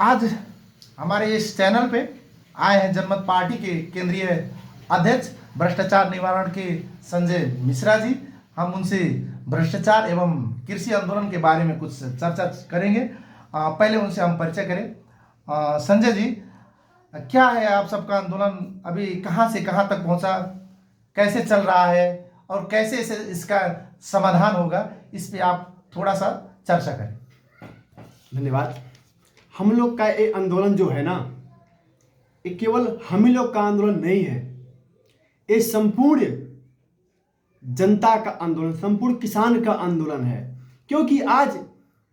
आज हमारे इस चैनल पे आए हैं जनमत पार्टी के केंद्रीय अध्यक्ष भ्रष्टाचार निवारण के संजय मिश्रा जी। हम उनसे भ्रष्टाचार एवं कृषि आंदोलन के बारे में कुछ चर्चा करेंगे। पहले उनसे हम परिचय करें। संजय जी, क्या है आप सबका आंदोलन, अभी कहाँ से कहाँ तक पहुँचा, कैसे चल रहा है और कैसे इसका समाधान होगा, इस पे आप थोड़ा सा चर्चा करें। धन्यवाद। हम लोग का ये आंदोलन जो है ना, ये केवल हम ही लोग का आंदोलन नहीं है, ये संपूर्ण जनता का आंदोलन, संपूर्ण किसान का आंदोलन है। क्योंकि आज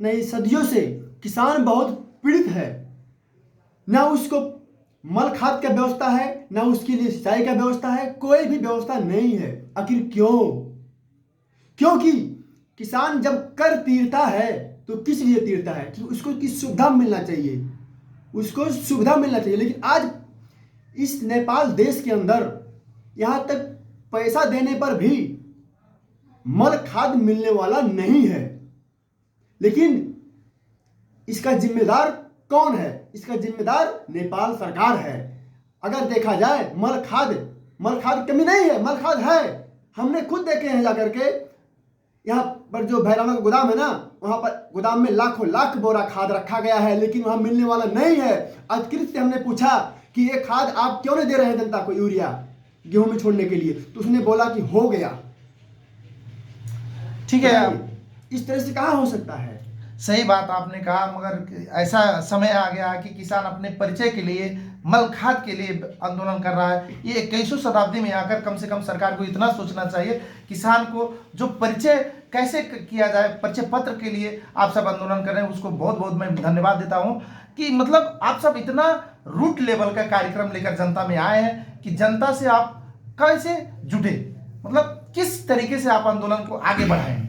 नहीं, सदियों से किसान बहुत पीड़ित है। ना उसको मल खाद का व्यवस्था है, ना उसके लिए सिंचाई का व्यवस्था है, कोई भी व्यवस्था नहीं है। आखिर क्यों? क्योंकि किसान जब कर तीरता है तो किस लिए तीरता है? तो उसको की सुविधा मिलना चाहिए, उसको सुविधा मिलना चाहिए। लेकिन आज इस नेपाल देश के अंदर यहाँ तक पैसा देने पर भी मल खाद मिलने वाला नहीं है। लेकिन इसका जिम्मेदार कौन है? इसका जिम्मेदार नेपाल सरकार है। अगर देखा जाए मल खाद कमी नहीं है, मल खाद है। हमने खुद देखे हैं जाकर के, यहाँ पर जो भैरवा का गोदाम है ना, वहाँ पर गोदाम में लाखों लाख बोरा खाद रखा गया है, लेकिन वहाँ मिलने वाला नहीं है। अधिकृत से हमने पूछा कि ये खाद आप क्यों नहीं दे रहे हैं जनता को, यूरिया गेहूं में छोड़ने के लिए, तो उसने बोला कि हो गया। ठीक है, इस तरह से कहाँ हो सकता है? सही बात आपने कहा, मगर ऐसा समय आ गया कि किसान अपने परिचय के लिए, मल खाद के लिए आंदोलन कर रहा है। ये 21वीं शताब्दी में आकर कम से कम सरकार को इतना सोचना चाहिए, किसान को जो परिचय कैसे किया जाए, परिचय पत्र के लिए आप सब आंदोलन कर रहे हैं, उसको बहुत बहुत मैं धन्यवाद देता हूँ कि मतलब आप सब इतना रूट लेवल का कार्यक्रम लेकर जनता में आए हैं कि जनता से आप कैसे जुटे, मतलब किस तरीके से आप आंदोलन को आगे बढ़ाएं।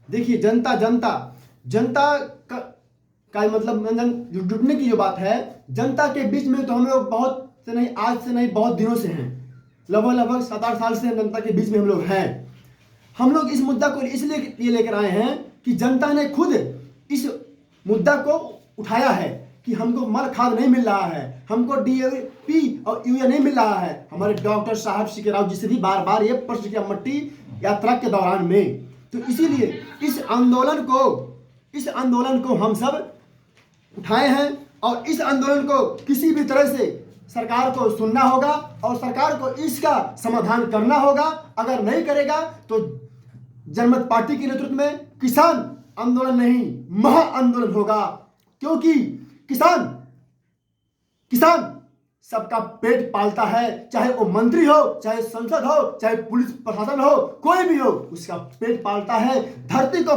देखिए, जनता का मतलब जुटने की जो बात है, जनता के बीच में तो हम लोग बहुत से नहीं, आज से नहीं, बहुत दिनों से हैं। लगभग 7-8 साल से जनता के बीच में हम लोग हैं। हम लोग इस मुद्दा को इसलिए लेकर आए हैं कि जनता ने खुद इस मुद्दा को उठाया है कि हमको मल खाद नहीं मिल रहा है, हमको DAP और यूरिया नहीं मिल रहा है। हमारे डॉक्टर साहब सीके राव जी से भी बार बार ये प्रश्न किया मट्टी यात्रा के दौरान में। तो इसीलिए इस आंदोलन को हम सब उठाए हैं और इस आंदोलन को किसी भी तरह से सरकार को सुनना होगा और सरकार को इसका समाधान करना होगा। अगर नहीं करेगा तो जनमत पार्टी के नेतृत्व में किसान आंदोलन नहीं, महा आंदोलन होगा। क्योंकि किसान सबका पेट पालता है, चाहे वो मंत्री हो, चाहे संसद हो, चाहे पुलिस प्रशासन हो, कोई भी हो, उसका पेट पालता है। धरती को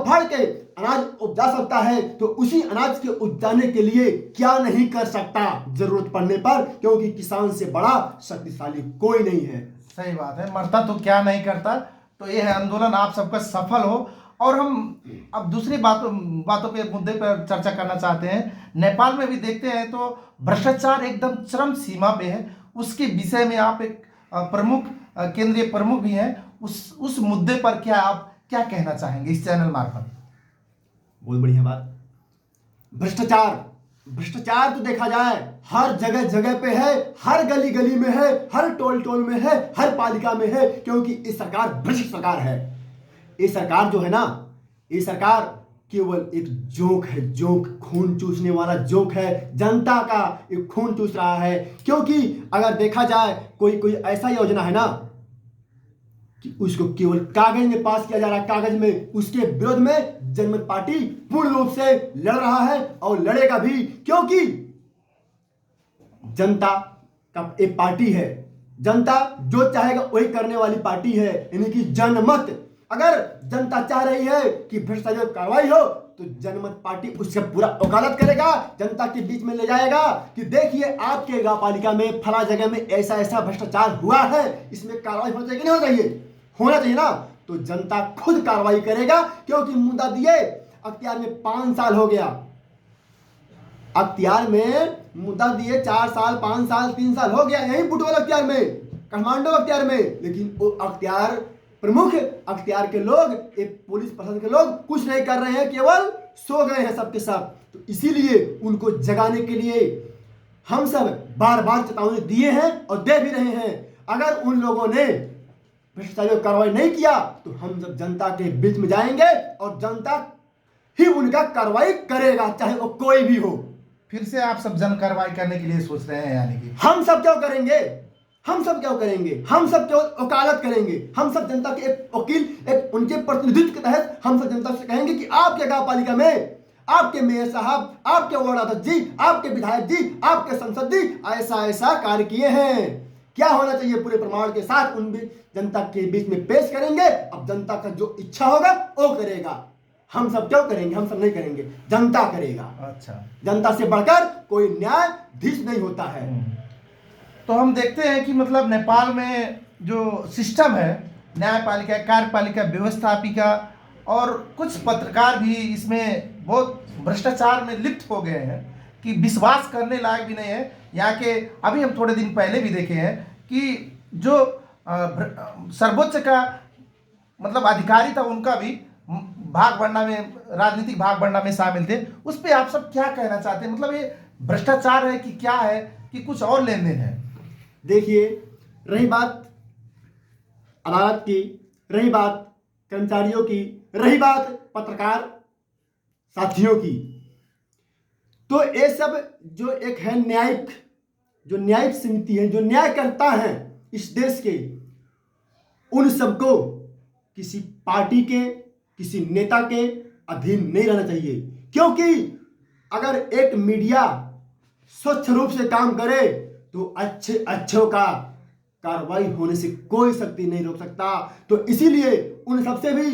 फाड़ के अनाज उपजा सकता है, तो उसी अनाज के उपजाने के लिए क्या नहीं कर सकता जरूरत पड़ने पर, क्योंकि किसान से बड़ा शक्तिशाली कोई नहीं है। सही बात है, मरता तो क्या नहीं करता। तो यह आंदोलन आप सबका सफल हो। और हम अब दूसरी बातों पे, मुद्दे पर चर्चा करना चाहते हैं। नेपाल में भी देखते हैं तो भ्रष्टाचार एकदम चरम सीमा पे है। उसके विषय में आप एक केंद्रीय प्रमुख भी हैं, उस मुद्दे पर आप क्या कहना चाहेंगे इस चैनल मार्फत? बहुत बढ़िया बात। भ्रष्टाचार तो देखा जाए हर जगह पे है, हर गली में है, हर टोल में है, हर पालिका में है। क्योंकि ये सरकार भ्रष्ट सरकार है। ये सरकार जो है ना, ये सरकार केवल एक जोक है, खून चूसने वाला जोक है। जनता का एक खून चूस रहा है। क्योंकि अगर देखा जाए कोई ऐसा योजना है ना कि उसको केवल कागज में पास किया जा रहा है, कागज में, उसके विरोध में जनमत पार्टी पूर्ण रूप से लड़ रहा है और लड़ेगा भी। क्योंकि जनता का एक पार्टी है, जनता जो चाहेगा वही करने वाली पार्टी है, यानी कि जनमत। अगर जनता चाह रही है कि भ्रष्टाचार कार्रवाई हो तो जनमत पार्टी उससे पूरा वकालत करेगा, जनता के बीच में ले जाएगा कि देखिए आपके गांव पालिका में फला जगह में ऐसा भ्रष्टाचार हुआ है, इसमें कार्रवाई होना चाहिए कि नहीं होना चाहिए ना। तो जनता खुद कार्रवाई करेगा। क्योंकि मुद्दा दिए अख्तियार में 5 साल हो गया, अख्तियार में मुद्दा दिए 4 साल, 5 साल, 3 साल हो गया, यही बुटवल अख्तियार में, काठमांडू अख्तियार में। लेकिन वो अख्तियार प्रमुख अख्तियार के लोग, एक पुलिस प्रशासन के लोग कुछ नहीं कर रहे हैं, केवल सो गए हैं सबके सब। तो इसीलिए उनको जगाने के लिए हम सब बार बार चेतावनी दिए हैं और दे भी रहे हैं। अगर उन लोगों ने भ्रष्टाचार पर कार्रवाई नहीं किया तो हम जब जनता के बीच में जाएंगे और जनता ही उनका कार्रवाई करेगा, चाहे वो कोई भी हो। फिर से आप सब जन कार्रवाई करने के लिए सोच रहे हैं, यानी कि हम सब क्यों करेंगे? हम सब क्यों करेंगे? हम सब क्यों वकालत करेंगे? हम सब जनता के एक वकील, एक उनके प्रतिनिधित्व के तहत हम सब जनता से कहेंगे कि आपके गांव पालिका में आपके मेयर साहब, आपके वार्ड अध्यक्ष जी, आपके विधायक जी, आपके सांसद जी ऐसा ऐसा कार्य किए हैं, क्या होना चाहिए पूरे प्रमाण के साथ उन जनता के बीच में पेश करेंगे। अब जनता का जो इच्छा होगा वो करेगा। हम सब क्यों करेंगे? हम सब नहीं करेंगे, जनता करेगा। अच्छा, जनता से बढ़कर कोई न्यायाधीश नहीं होता है। तो हम देखते हैं कि मतलब नेपाल में जो सिस्टम है, न्यायपालिका, कार्यपालिका, व्यवस्थापिका और कुछ पत्रकार भी इसमें बहुत भ्रष्टाचार में लिप्त हो गए हैं कि विश्वास करने लायक भी नहीं है। यहाँ के अभी हम थोड़े दिन पहले भी देखे हैं कि जो सर्वोच्च का मतलब अधिकारी था, उनका भी भाग बढ़ना में, राजनीतिक भाग बढ़ना में शामिल थे। उस पर आप सब क्या कहना चाहते हैं? मतलब ये भ्रष्टाचार है कि क्या है, कि कुछ और लेन देन है? देखिए, रही बात अदालत की, रही बात कर्मचारियों की, रही बात पत्रकार साथियों की, तो ये सब जो एक है न्यायिक समिति है, जो न्याय करता है इस देश के, उन सबको किसी पार्टी के, किसी नेता के अधीन नहीं रहना चाहिए। क्योंकि अगर एक मीडिया स्वच्छ रूप से काम करे तो अच्छों का कार्रवाई होने से कोई शक्ति नहीं रोक सकता। तो इसीलिए उन सबसे भी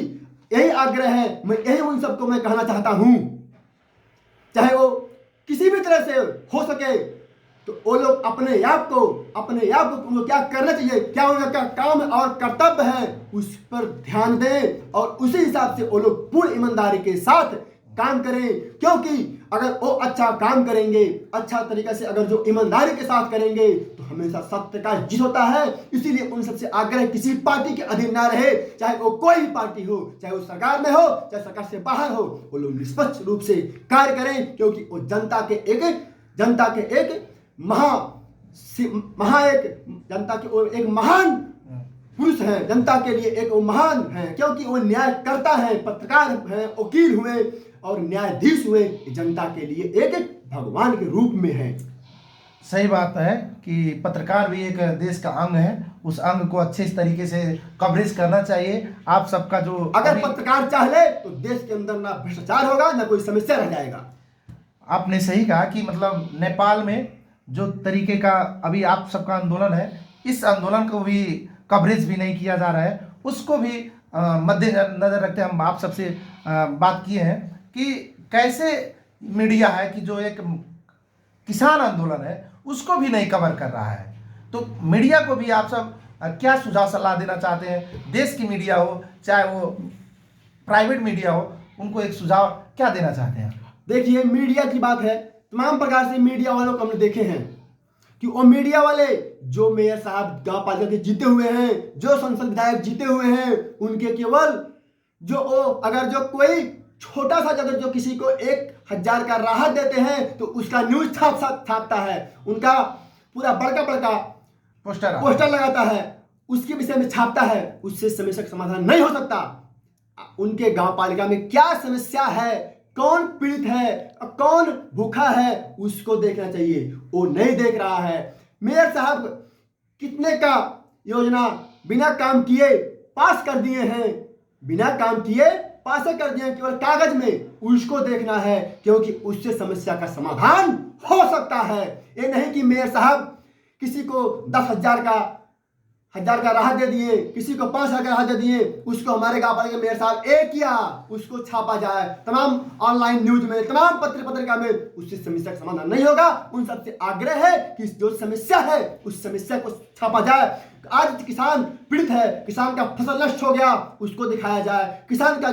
यही आग्रह है, मैं यही उन सबको मैं कहना चाहता हूं, चाहे वो किसी भी तरह से हो सके, तो वो लोग अपने आप को उनको क्या करना चाहिए, क्या उनका काम और कर्तव्य है, उस पर ध्यान दें और उसी हिसाब से वो लोग पूरी ईमानदारी के साथ काम करें। क्योंकि अगर वो अच्छा काम करेंगे, अच्छा तरीके से अगर जो ईमानदारी के साथ करेंगे, तो हमेशा सत्य का जीत होता है। इसीलिए उन सबसे आग्रह किसी पार्टी के अधीन ना रहे, चाहे वो कोई भी पार्टी हो, चाहे वो सरकार में हो, चाहे सरकार से बाहर हो, वो लोग निष्पक्ष रूप से कार्य करें। क्योंकि वो जनता के एक महान पुरुष हैं, जनता के लिए एक वो महान है, क्योंकि वो न्याय करता है, पत्रकार हैं, वकील हुए और न्यायाधीश हुए, जनता के लिए एक भगवान के रूप में है। सही बात है कि पत्रकार भी एक देश का अंग है, उस अंग को अच्छे तरीके से कवरेज करना चाहिए। आप सबका जो अगर पत्रकार चाह ले तो देश के अंदर ना भ्रष्टाचार होगा, ना कोई समस्या रह जाएगा। आपने सही कहा कि मतलब नेपाल में जो तरीके का अभी आप सबका आंदोलन है, इस आंदोलन को भी कवरेज भी नहीं किया जा रहा है, उसको भी मद्देनजर रखते हम आप सबसे बात किए हैं कि कैसे मीडिया है कि जो एक किसान आंदोलन है उसको भी नहीं कवर कर रहा है। तो मीडिया को भी आप सब क्या सुझाव सलाह देना चाहते हैं? देश की मीडिया हो चाहे वो प्राइवेट मीडिया हो, उनको एक सुझाव क्या देना चाहते हैं? देखिए, मीडिया की बात है, तमाम प्रकार से मीडिया वालों को हमने देखे हैं कि वो मीडिया वाले जो मेयर साहब गांव पालिका के जीते हुए हैं, जो संसद विधायक जीते हुए हैं, उनके केवल अगर जो कोई छोटा सा अगर जो किसी को 1000 का राहत देते हैं तो उसका न्यूज छापता है, उनका पूरा बड़का पोस्टर लगाता है, उसके विषय में छापता है। उससे समस्या का समाधान नहीं हो सकता। उनके गांव पालिका में क्या समस्या है, कौन पीड़ित है, कौन भूखा है, उसको देखना चाहिए। वो नहीं देख रहा है। मेयर साहब कितने का योजना बिना काम किए पास कर दिए हैं, बिना काम किए पास कर दिए, केवल कागज में, उसको देखना है। क्योंकि उससे समस्या का समाधान हो सकता है। ये नहीं कि मेयर साहब किसी को 10,000 का राहत दे दिए, किसी को 5,000 का राहत दे दिए, उसको हमारे गांव पालिका मेयर साहब किया, उसको छापा जाए तमाम ऑनलाइन न्यूज में, तमाम पत्रिका में, उससे समस्या का समाधान नहीं होगा। उन सबसे आग्रह है कि जो समस्या है उस समस्या को छापा जाए। आज किसान पीड़ित है, किसान का फसल नष्ट हो गया, उसको दिखाया जाए। किसान का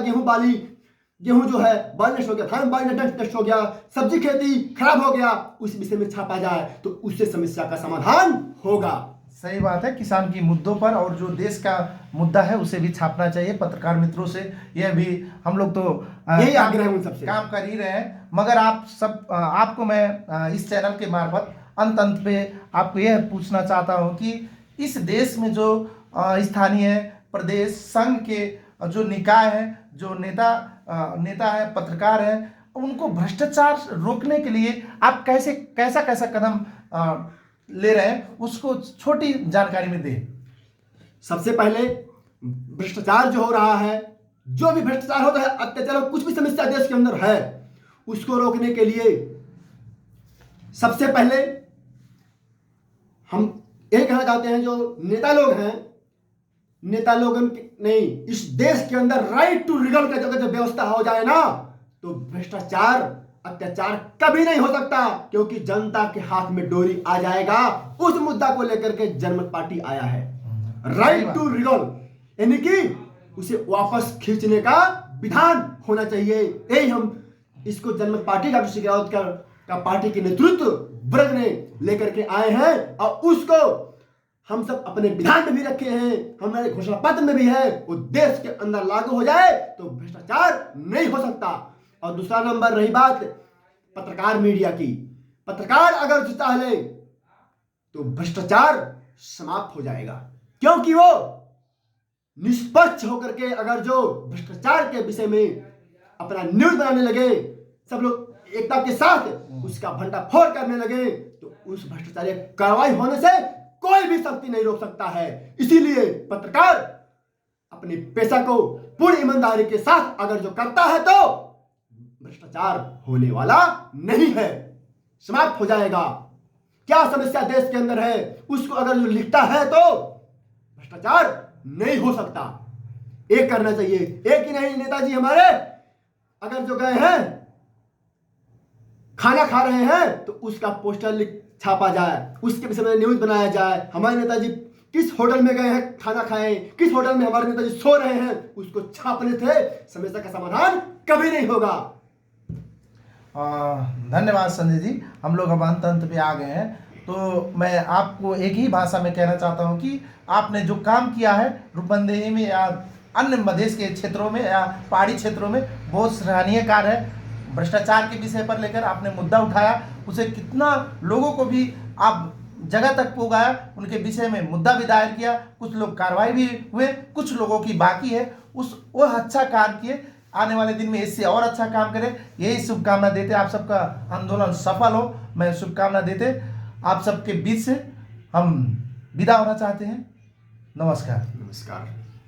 गेहूं जो है बाल नष्ट हो गया, धान बाल नष्ट हो गया, सब्जी खेती खराब हो गया, उस विषय में छापा जाए तो उससे समस्या का समाधान होगा। सही बात है। किसान की मुद्दों पर और जो देश का मुद्दा है उसे भी छापना चाहिए। पत्रकार मित्रों से यह भी हम लोग तो यही आग्रह है उन सबसे। काम कर ही रहे हैं, मगर आप सब आपको मैं इस चैनल के मार्फत अंत पे आपको यह पूछना चाहता हूं कि इस देश में जो स्थानीय प्रदेश संघ के जो निकाय है, जो नेता है, पत्रकार है, उनको भ्रष्टाचार रोकने के लिए आप कैसा कदम ले रहे हैं, उसको छोटी जानकारी में दें। सबसे पहले भ्रष्टाचार जो हो रहा है, जो भी भ्रष्टाचार होता है, अत्याचार, कुछ भी समस्या देश के अंदर है, उसको रोकने के लिए सबसे पहले हम यही कहना चाहते हैं, जो नेता लोग हैं, नेता लोगों नहीं, इस देश के अंदर राइट टू रिगल का जब व्यवस्था हो जाए ना, तो भ्रष्टाचार, अत्याचार कभी नहीं हो सकता, क्योंकि जनता के हाथ में डोरी आ जाएगा। उस मुद्दा को लेकर के जनमत पार्टी आया है, राइट टू रिगल, यानी कि उसे वापस खींचने का विधान होना चाहिए। यही हम इसको जनमत पार्टी डॉक्टर सी रावत का पार्टी के नेतृत्व वर्ग ने लेकर के आए हैं, और उसको हम सब अपने विधान में भी रखे हैं, हमारे घोषणा पत्र में भी है। वो देश के अंदर लागू हो जाए तो भ्रष्टाचार नहीं हो सकता। और दूसरा नंबर रही बात पत्रकार मीडिया की, पत्रकार अगर चाहे तो भ्रष्टाचार समाप्त हो जाएगा, क्योंकि वो निष्पक्ष होकर के अगर जो भ्रष्टाचार के विषय में अपना न्यूज बनाने लगे, सब लोग एकता के साथ उसका भंडाफोड़ करने लगे, तो उस भ्रष्टाचारी कार्रवाई होने से कोई भी शक्ति नहीं रोक सकता है। इसीलिए पत्रकार अपने पेशा को पूरी ईमानदारी के साथ अगर जो करता है तो भ्रष्टाचार होने वाला नहीं है, समाप्त हो जाएगा। क्या समस्या देश के अंदर है, उसको अगर जो लिखता है तो भ्रष्टाचार नहीं हो सकता। एक करना चाहिए, एक ही नहीं, नेताजी हमारे अगर जो गए हैं खाना खा रहे हैं तो उसका पोस्टर छापा जाए, उसके विषय में न्यूज बनाया जाए, हमारे नेताजी किस होटल में गए हैं खाना खाएं, किस होटल में हमारे नेताजी सो रहे हैं, उसको छापने थे, समस्या का समाधान कभी नहीं होगा। धन्यवाद संजय जी, हम लोग अब अंत पे आ गए हैं, तो मैं आपको एक ही भाषा में कहना चाहता हूं कि आपने जो काम किया है रूपंदेही में या अन्य मधेश के क्षेत्रों में या पहाड़ी क्षेत्रों में, बहुत सराहनीय कार्य है। भ्रष्टाचार के विषय पर लेकर आपने मुद्दा उठाया, उसे कितना लोगों को भी आप जगह तक पहुंचाया, उनके विषय में मुद्दा भी दायर किया, कुछ लोग कार्रवाई भी हुए, कुछ लोगों की बाकी है, वो अच्छा कार्य किए। आने वाले दिन में इससे और अच्छा काम करें, यही शुभकामना देते, आप सबका आंदोलन सफल हो, मैं शुभकामना देते आप सबके बीच से हम विदा होना चाहते हैं। नमस्कार। नमस्कार।